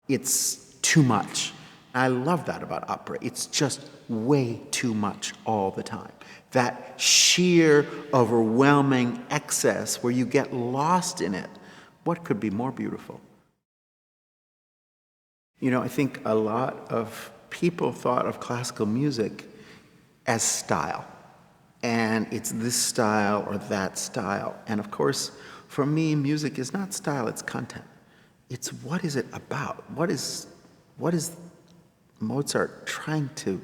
It's too much. I love that about opera. It's just way too much all the time. That sheer, overwhelming excess where you get lost in it. What could be more beautiful? I think a lot of people thought of classical music as style. And it's this style or that style. And of course, for me, music is not style, it's content. It's what is it about? What is Mozart trying to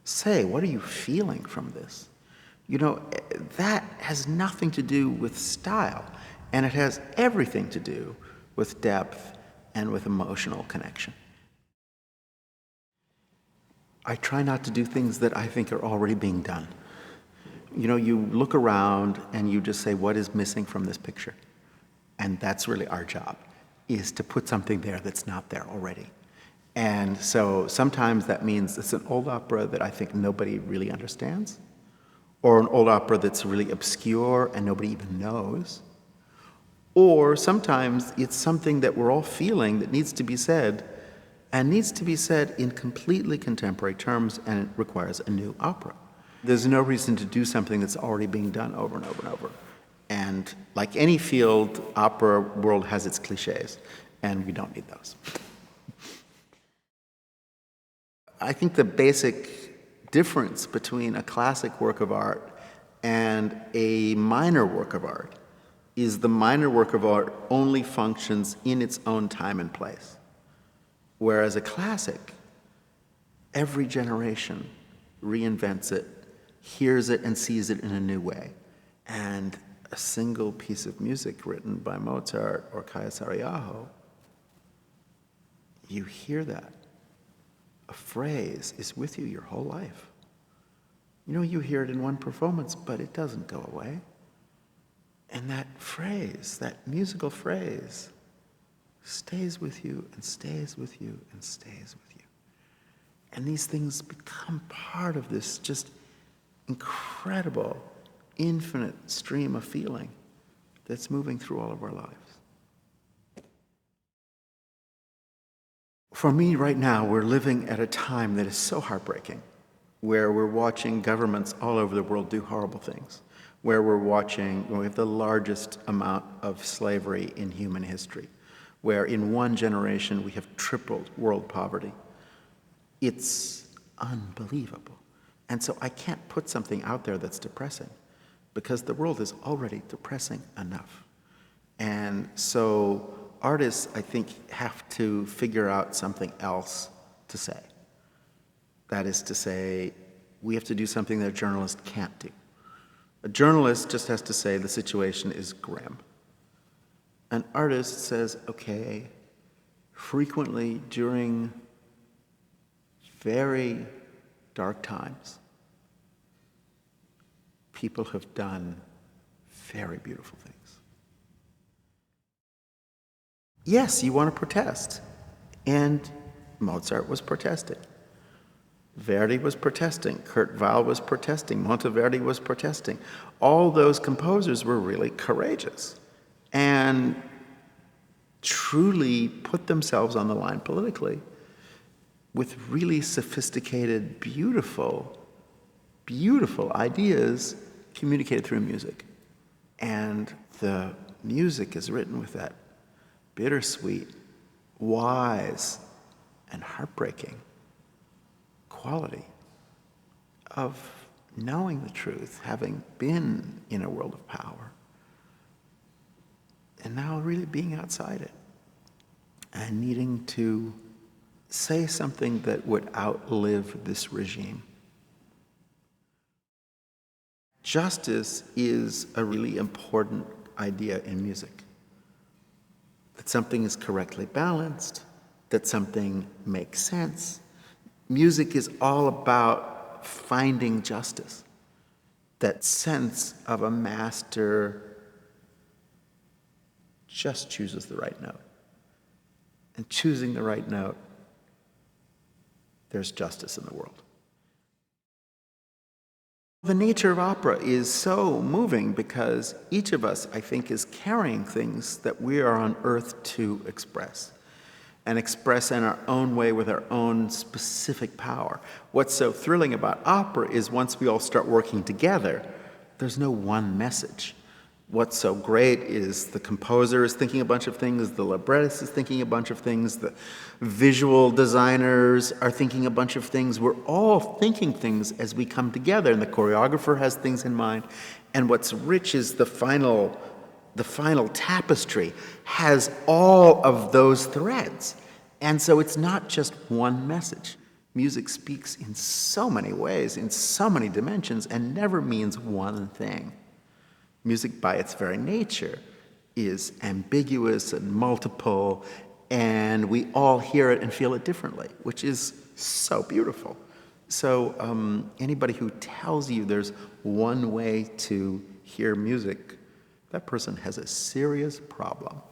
say? What are you feeling from this? That has nothing to do with style, and it has everything to do with depth and with emotional connection. I try not to do things that I think are already being done. You look around and you just say, what is missing from this picture? And that's really our job, is to put something there that's not there already. And so sometimes that means it's an old opera that I think nobody really understands, or an old opera that's really obscure and nobody even knows. Or sometimes it's something that we're all feeling that needs to be said, and needs to be said in completely contemporary terms, and it requires a new opera. There's no reason to do something that's already being done over and over and over. And like any field, opera world has its cliches, and we don't need those. I think the basic difference between a classic work of art and a minor work of art is the minor work of art only functions in its own time and place. Whereas a classic, every generation reinvents it, hears it, and sees it in a new way. And a single piece of music written by Mozart or Kaija, you hear that. A phrase is with you your whole life. You hear it in one performance, but it doesn't go away. And that phrase, that musical phrase, stays with you and stays with you and stays with you. And these things become part of this just incredible, infinite stream of feeling that's moving through all of our lives. For me right now, we're living at a time that is so heartbreaking, where we're watching governments all over the world do horrible things, where we have the largest amount of slavery in human history, where in one generation we have tripled world poverty. It's unbelievable. And so I can't put something out there that's depressing, because the world is already depressing enough. And so artists, I think, have to figure out something else to say. That is to say, we have to do something that a journalist can't do. A journalist just has to say the situation is grim. An artist says, okay, frequently during very dark times, people have done very beautiful things. Yes, you want to protest. And Mozart was protesting. Verdi was protesting. Kurt Weill was protesting. Monteverdi was protesting. All those composers were really courageous and truly put themselves on the line politically with really sophisticated, beautiful, beautiful ideas communicated through music. And the music is written with that bittersweet, wise, and heartbreaking quality of knowing the truth, having been in a world of power, and now really being outside it, and needing to say something that would outlive this regime. Justice is a really important idea in music. That something is correctly balanced, that something makes sense. Music is all about finding justice, that sense of a master just chooses the right note. And choosing the right note, there's justice in the world. The nature of opera is so moving because each of us, I think, is carrying things that we are on earth to express. and express in our own way with our own specific power. What's so thrilling about opera is once we all start working together, there's no one message. What's so great is the composer is thinking a bunch of things, the librettist is thinking a bunch of things, the visual designers are thinking a bunch of things. We're all thinking things as we come together, and the choreographer has things in mind. And what's rich is the final tapestry has all of those threads. And so it's not just one message. Music speaks in so many ways, in so many dimensions, and never means one thing. Music, by its very nature, is ambiguous and multiple, and we all hear it and feel it differently, which is so beautiful. So anybody who tells you there's one way to hear music, that person has a serious problem.